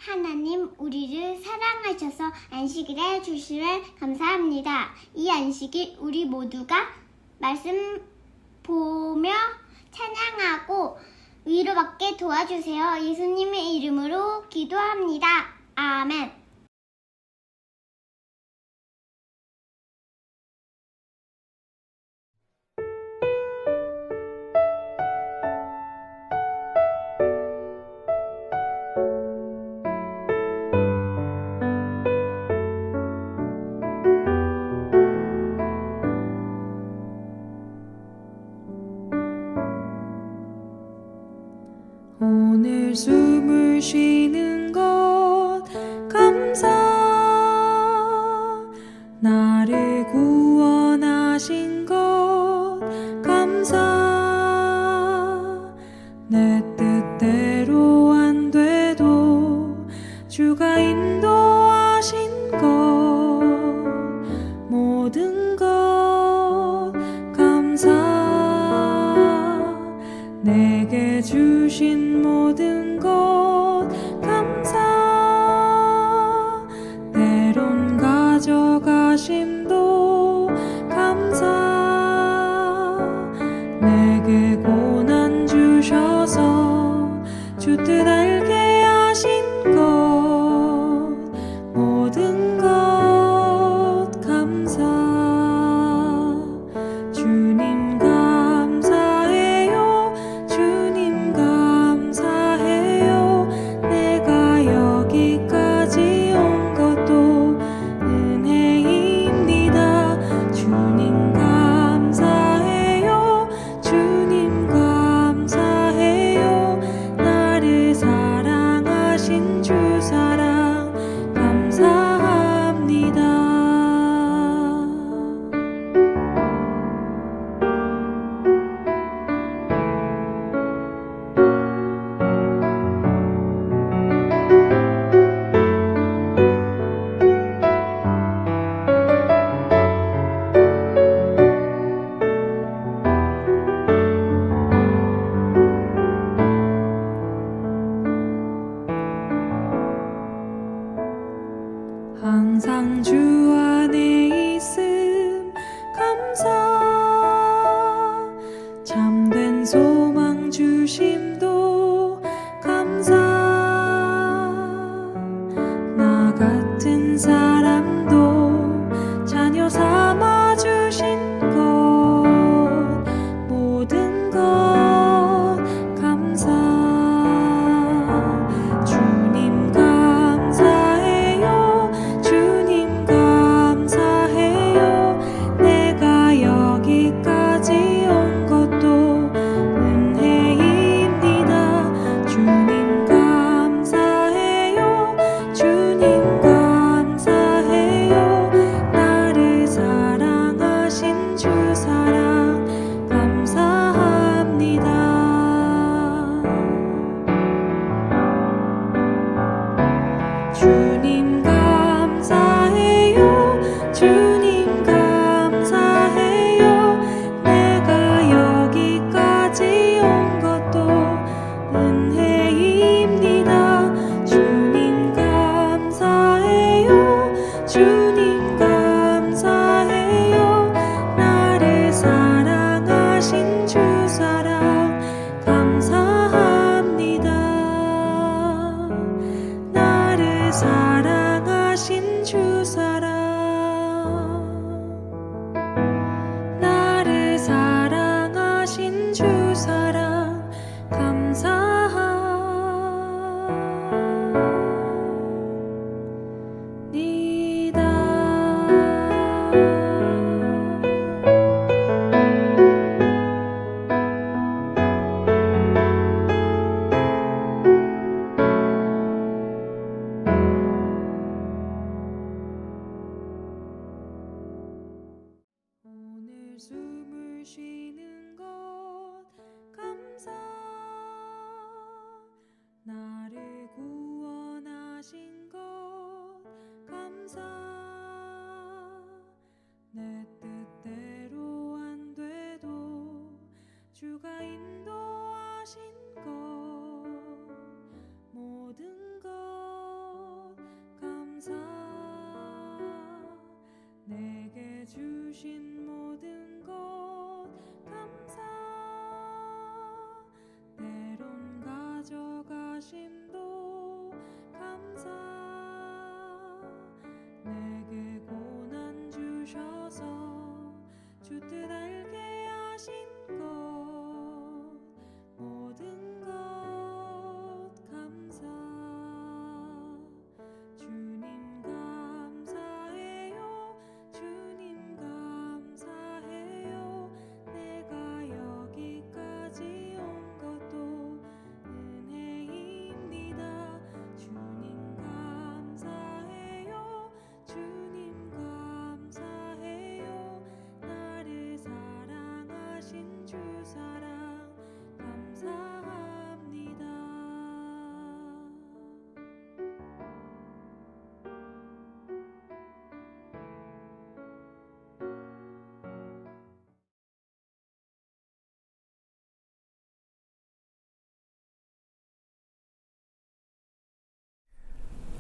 하나님 우리를 사랑하셔서 안식을 해주시면 감사합니다. 이 안식일 우리 모두가 말씀 보며 찬양하고 위로받게 도와주세요. 예수님의 이름으로 기도합니다. 아멘. 오늘 숨을 쉬는 것 감사, 나를 구원하신 것 감사, 내 뜻대로 안 돼도 주가 인도하신 것 모든 것 감사, 내게 주신 모든 것 감사, 때론 가져가심도 감사, 내게 고난 주셔서 주 뜻 알게 하신 것 모든 것 감사, 주님 감사해요. 주님 감사해요. 내가 여기까지 온 것도 은혜입니다. 주님 감사해요. 주님 감사해요. 나를 사랑하신 주 사랑 감사합니다. 항상 주 안에 있음 감사, 참된 소망 주심도 감사, 나 같은 사람도 자녀 삼아 주신 것 모든 것 감사, 주님 감사해요. 주님 감사해요. 내가 여기까지 온 것도 은혜입니다. 주님 감사해요. 주님 감사해요. 나를 사랑하신 주 사랑 감사합니다. 주님 감사해요. 주님 감사해요. 내가 여기까지 온 것도 은혜입니다. 주님 감사해요. 주님 감사해요. 나를 사랑하신 주 사랑 감사합니다. 나를 사랑하신 주 사랑, 나를 사랑하신 주 사랑 감사합니다. 오늘 숨을 쉬는 것 감사, 나를 구원하신 것 감사, 내 뜻대로 안 돼도 주가 인도하신 것 모든 것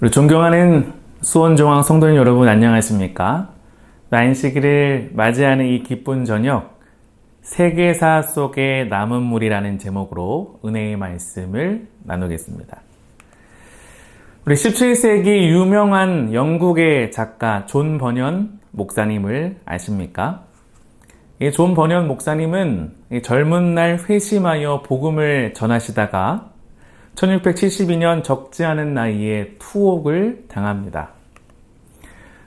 우리 존경하는 수원중앙 성도님 여러분 안녕하십니까? 안식일을 맞이하는 이 기쁜 저녁, 세계사 속의 남은 물이라는 제목으로 은혜의 말씀을 나누겠습니다. 우리 17세기 유명한 영국의 작가 존 버년 목사님을 아십니까? 이 존 버년 목사님은 젊은 날 회심하여 복음을 전하시다가 1672년 적지 않은 나이에 투옥을 당합니다.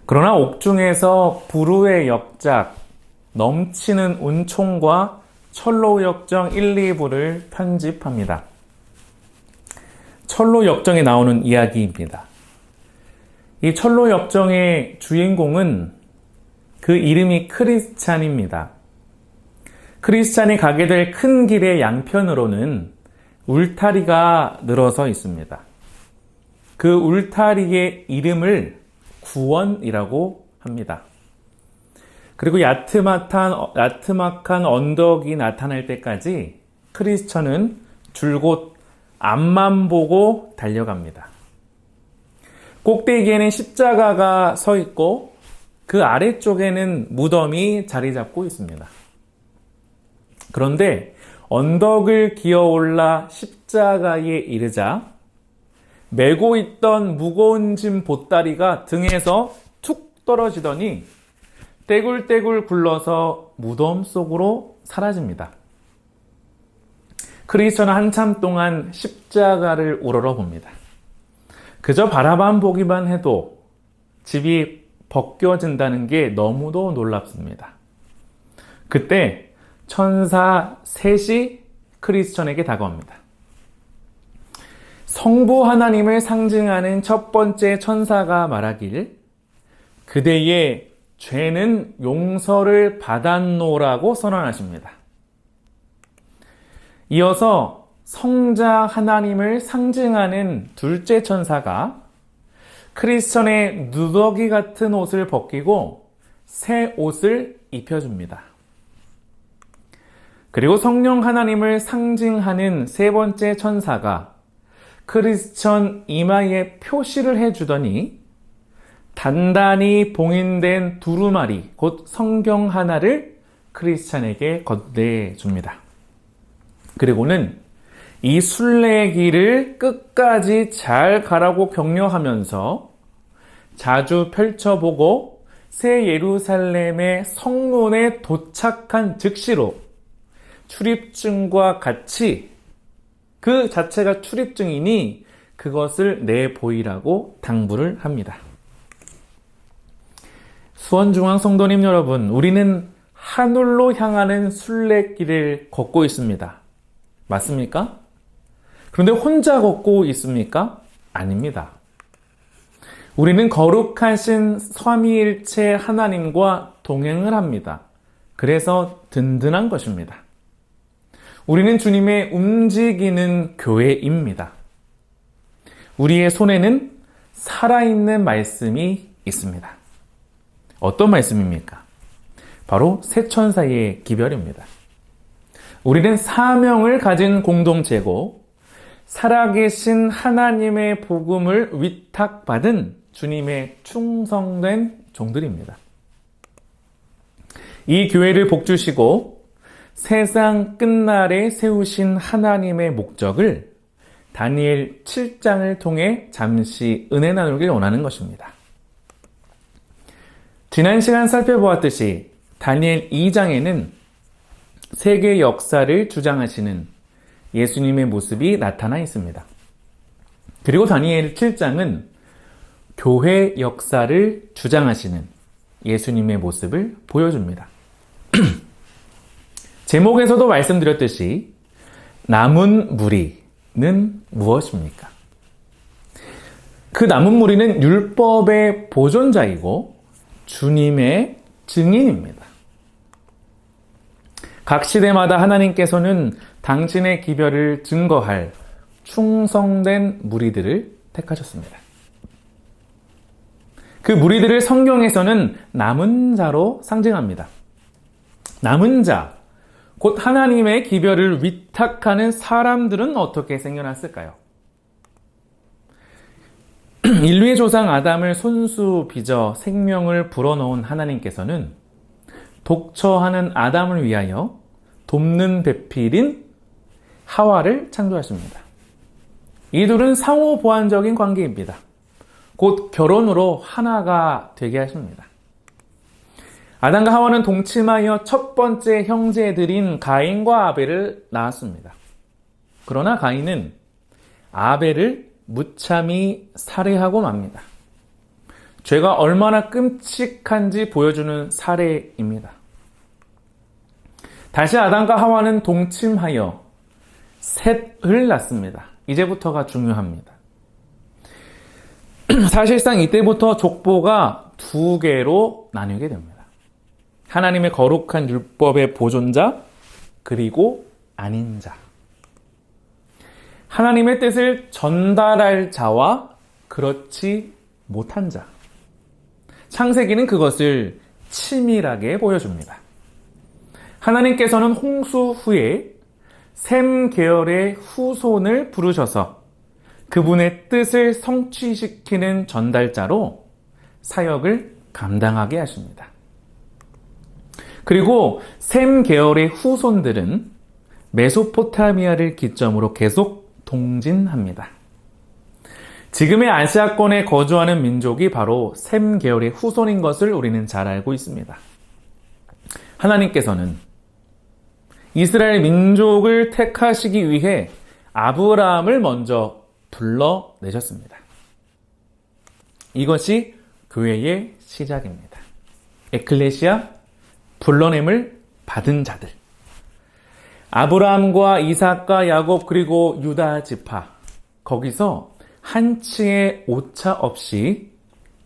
그러나 옥중에서 불후의 역작, 넘치는 은총과 철로 역정 1, 2부를 편집합니다. 철로 역정에 나오는 이야기입니다. 이 철로 역정의 주인공은 그 이름이 크리스찬입니다. 크리스찬이 가게 될 큰 길의 양편으로는 울타리가 늘어서 있습니다. 그 울타리의 이름을 구원이라고 합니다. 그리고 야트막한 언덕이 나타날 때까지 크리스천은 줄곧 앞만 보고 달려갑니다. 꼭대기에는 십자가가 서 있고 그 아래쪽에는 무덤이 자리 잡고 있습니다. 그런데 언덕을 기어올라 십자가에 이르자 메고 있던 무거운 짐 보따리가 등에서 툭 떨어지더니 떼굴떼굴 굴러서 무덤 속으로 사라집니다. 크리스천은 한참 동안 십자가를 우러러봅니다. 그저 바라만 보기만 해도 집이 벗겨진다는 게 너무도 놀랍습니다. 그때 천사 셋이 크리스천에게 다가옵니다. 성부 하나님을 상징하는 첫 번째 천사가 말하길 그대의 죄는 용서를 받았노라고 선언하십니다. 이어서 성자 하나님을 상징하는 둘째 천사가 크리스천의 누더기 같은 옷을 벗기고 새 옷을 입혀줍니다. 그리고 성령 하나님을 상징하는 세 번째 천사가 크리스천 이마에 표시를 해주더니 단단히 봉인된 두루마리, 곧 성경 하나를 크리스찬에게 건네줍니다. 그리고는 이 순례길을 끝까지 잘 가라고 격려하면서 자주 펼쳐보고 새 예루살렘의 성문에 도착한 즉시로 출입증과 같이 그 자체가 출입증이니 그것을 내보이라고 당부를 합니다. 수원중앙 성도님 여러분, 우리는 하늘로 향하는 순례길을 걷고 있습니다. 맞습니까? 그런데 혼자 걷고 있습니까? 아닙니다. 우리는 거룩하신 삼위일체 하나님과 동행을 합니다. 그래서 든든한 것입니다. 우리는 주님의 움직이는 교회입니다. 우리의 손에는 살아있는 말씀이 있습니다. 어떤 말씀입니까? 바로 세 천사의 기별입니다. 우리는 사명을 가진 공동체고 살아계신 하나님의 복음을 위탁받은 주님의 충성된 종들입니다. 이 교회를 복주시고 세상 끝날에 세우신 하나님의 목적을 다니엘 7장을 통해 잠시 은혜 나누길 원하는 것입니다. 지난 시간 살펴보았듯이 다니엘 2장에는 세계 역사를 주장하시는 예수님의 모습이 나타나 있습니다. 그리고 다니엘 7장은 교회 역사를 주장하시는 예수님의 모습을 보여줍니다. 제목에서도 말씀드렸듯이 남은 무리는 무엇입니까? 그 남은 무리는 율법의 보존자이고 주님의 증인입니다. 각 시대마다 하나님께서는 당신의 기별을 증거할 충성된 무리들을 택하셨습니다. 그 무리들을 성경에서는 남은 자로 상징합니다. 남은 자, 곧 하나님의 기별을 위탁하는 사람들은 어떻게 생겨났을까요? 인류의 조상 아담을 손수 빚어 생명을 불어넣은 하나님께서는 독처하는 아담을 위하여 돕는 배필인 하와를 창조하십니다. 이 둘은 상호 보완적인 관계입니다. 곧 결혼으로 하나가 되게 하십니다. 아담과 하와는 동침하여 첫 번째 형제들인 가인과 아벨을 낳았습니다. 그러나 가인은 아벨을 무참히 살해하고 맙니다. 죄가 얼마나 끔찍한지 보여주는 사례입니다. 다시 아담과 하와는 동침하여 셋을 낳습니다. 이제부터가 중요합니다. 사실상 이때부터 족보가 두 개로 나뉘게 됩니다. 하나님의 거룩한 율법의 보존자, 그리고 아닌 자. 하나님의 뜻을 전달할 자와 그렇지 못한 자. 창세기는 그것을 치밀하게 보여줍니다. 하나님께서는 홍수 후에 셈 계열의 후손을 부르셔서 그분의 뜻을 성취시키는 전달자로 사역을 감당하게 하십니다. 그리고 셈 계열의 후손들은 메소포타미아를 기점으로 계속 동진합니다. 지금의 아시아권에 거주하는 민족이 바로 셈 계열의 후손인 것을 우리는 잘 알고 있습니다. 하나님께서는 이스라엘 민족을 택하시기 위해 아브라함을 먼저 불러내셨습니다. 이것이 교회의 시작입니다. 에클레시아, 불러냄을 받은 자들. 아브라함과 이삭과 야곱 그리고 유다 지파, 거기서 한치의 오차 없이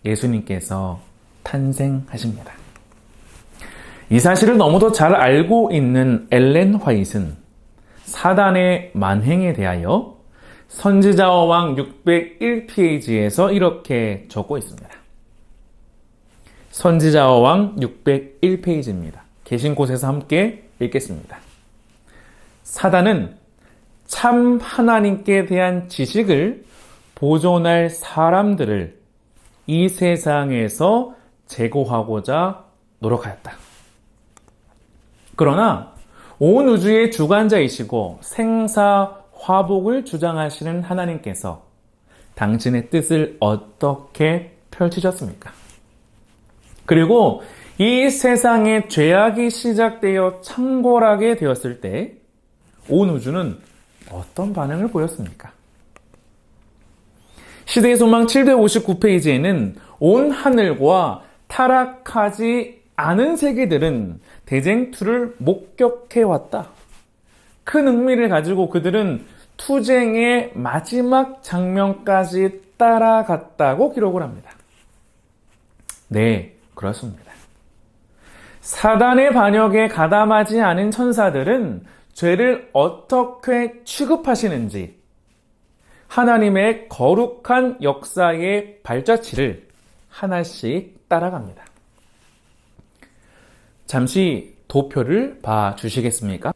예수님께서 탄생하십니다. 이 사실을 너무도 잘 알고 있는 엘렌 화이트는 사단의 만행에 대하여 선지자와 왕 601페이지에서 이렇게 적고 있습니다. 선지자와 왕 601페이지입니다. 계신 곳에서 함께 읽겠습니다. 사단은 참 하나님께 대한 지식을 보존할 사람들을 이 세상에서 제거하고자 노력하였다. 그러나 온 우주의 주관자이시고 생사화복을 주장하시는 하나님께서 당신의 뜻을 어떻게 펼치셨습니까? 그리고 이 세상에 죄악이 시작되어 창궐하게 되었을 때 온 우주는 어떤 반응을 보였습니까? 시대의 소망 759페이지에는 온 하늘과 타락하지 않은 세계들은 대쟁투를 목격해왔다. 큰 흥미를 가지고 그들은 투쟁의 마지막 장면까지 따라갔다고 기록을 합니다. 네, 그렇습니다. 사단의 반역에 가담하지 않은 천사들은 죄를 어떻게 취급하시는지 하나님의 거룩한 역사의 발자취를 하나씩 따라갑니다. 잠시 도표를 봐주시겠습니까?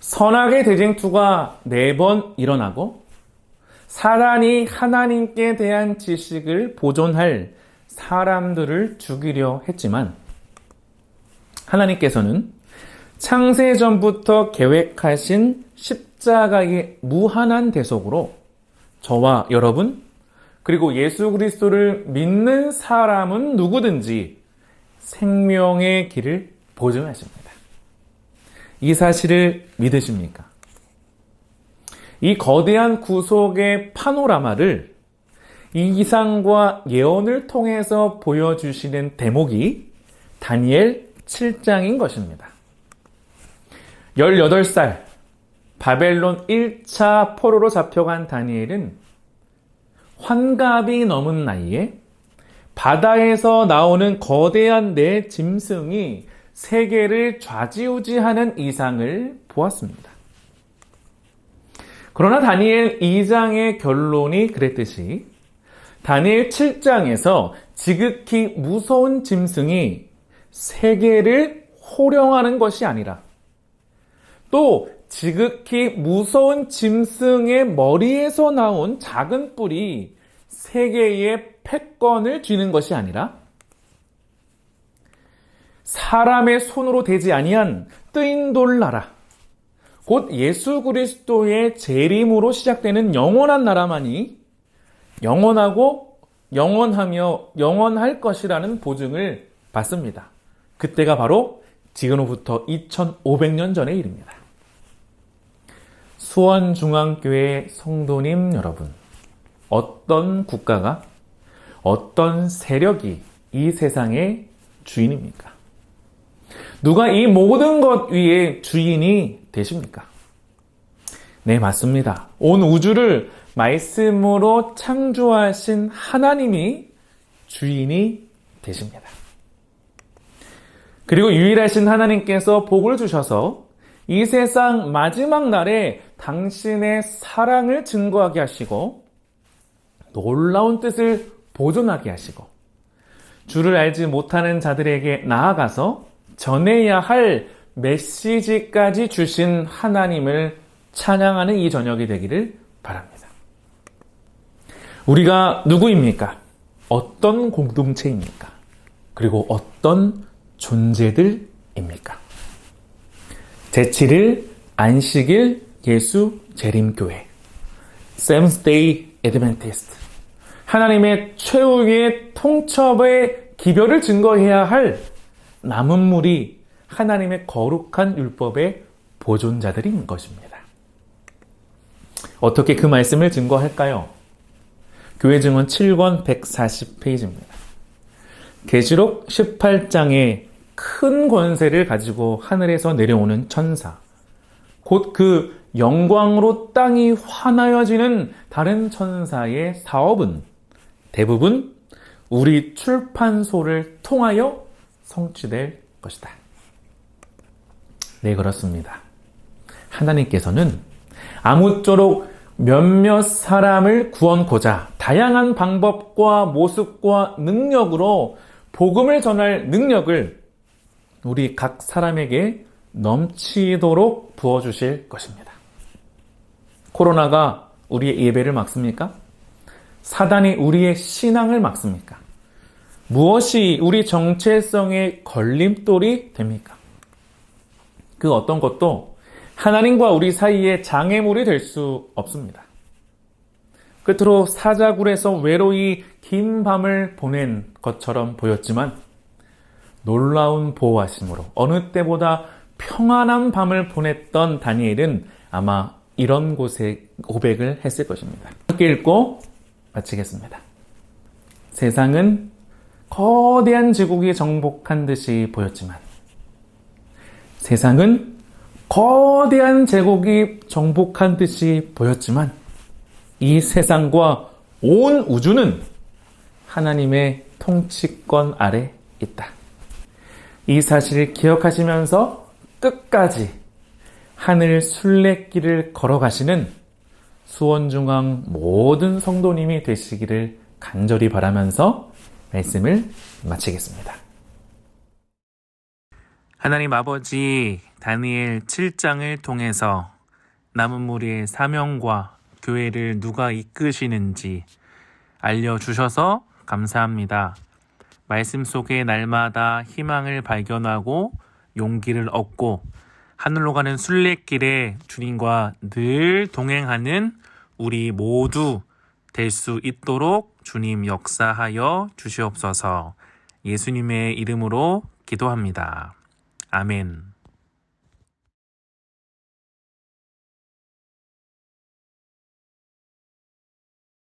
선악의 대쟁투가 4번 일어나고 사단이 하나님께 대한 지식을 보존할 사람들을 죽이려 했지만 하나님께서는 창세전부터 계획하신 십자가의 무한한 대속으로 저와 여러분 그리고 예수 그리스도를 믿는 사람은 누구든지 생명의 길을 보증하십니다. 이 사실을 믿으십니까? 이 거대한 구속의 파노라마를 이 이상과 예언을 통해서 보여주시는 대목이 다니엘 7장인 것입니다. 18살 바벨론 1차 포로로 잡혀간 다니엘은 환갑이 넘은 나이에 바다에서 나오는 거대한 네 짐승이 세계를 좌지우지하는 이상을 보았습니다. 그러나 다니엘 2장의 결론이 그랬듯이 다니엘 7장에서 지극히 무서운 짐승이 세계를 호령하는 것이 아니라 또 지극히 무서운 짐승의 머리에서 나온 작은 뿔이 세계의 패권을 쥐는 것이 아니라 사람의 손으로 되지 아니한 뜨인돌 나라, 곧 예수 그리스도의 재림으로 시작되는 영원한 나라만이 영원하고 영원하며 영원할 것이라는 보증을 받습니다. 그때가 바로 지금으로부터 2500년 전의 일입니다. 수원중앙교회 성도님 여러분, 어떤 국가가, 어떤 세력이 이 세상의 주인입니까? 누가 이 모든 것 위에 주인이 되십니까? 네, 맞습니다. 온 우주를 말씀으로 창조하신 하나님이 주인이 되십니다. 그리고 유일하신 하나님께서 복을 주셔서 이 세상 마지막 날에 당신의 사랑을 증거하게 하시고 놀라운 뜻을 보존하게 하시고 주를 알지 못하는 자들에게 나아가서 전해야 할 메시지까지 주신 하나님을 찬양하는 이 저녁이 되기를 바랍니다. 우리가 누구입니까? 어떤 공동체입니까? 그리고 어떤 존재들입니까? 제7일 안식일 예수 재림교회 Seventh Day Adventist, 하나님의 최후의 통첩의 기별을 증거해야 할 남은 무리 하나님의 거룩한 율법의 보존자들인 것입니다. 어떻게 그 말씀을 증거할까요? 교회 증언 7권 140페이지입니다. 계시록 18장에 큰 권세를 가지고 하늘에서 내려오는 천사, 곧 그 영광으로 땅이 환하여지는 다른 천사의 사업은 대부분 우리 출판소를 통하여 성취될 것이다. 네, 그렇습니다. 하나님께서는 아무쪼록 몇몇 사람을 구원코자 다양한 방법과 모습과 능력으로 복음을 전할 능력을 우리 각 사람에게 넘치도록 부어주실 것입니다. 코로나가 우리의 예배를 막습니까? 사단이 우리의 신앙을 막습니까? 무엇이 우리 정체성의 걸림돌이 됩니까? 그 어떤 것도 하나님과 우리 사이에 장애물이 될 수 없습니다. 끝으로 사자굴에서 외로이 긴 밤을 보낸 것처럼 보였지만 놀라운 보호하심으로 어느 때보다 평안한 밤을 보냈던 다니엘은 아마 이런 곳에 고백을 했을 것입니다. 함께 읽고 마치겠습니다. 세상은 거대한 제국이 정복한 듯이 보였지만, 세상은 거대한 제국이 정복한 듯이 보였지만 이 세상과 온 우주는 하나님의 통치권 아래 있다. 이 사실을 기억하시면서 끝까지 하늘 순례길을 걸어가시는 수원중앙 모든 성도님이 되시기를 간절히 바라면서 말씀을 마치겠습니다. 하나님 아버지, 다니엘 7장을 통해서 남은 무리의 사명과 교회를 누가 이끄시는지 알려주셔서 감사합니다. 말씀 속에 날마다 희망을 발견하고 용기를 얻고 하늘로 가는 순례길에 주님과 늘 동행하는 우리 모두 될 수 있도록 주님 역사하여 주시옵소서. 예수님의 이름으로 기도합니다. 아멘.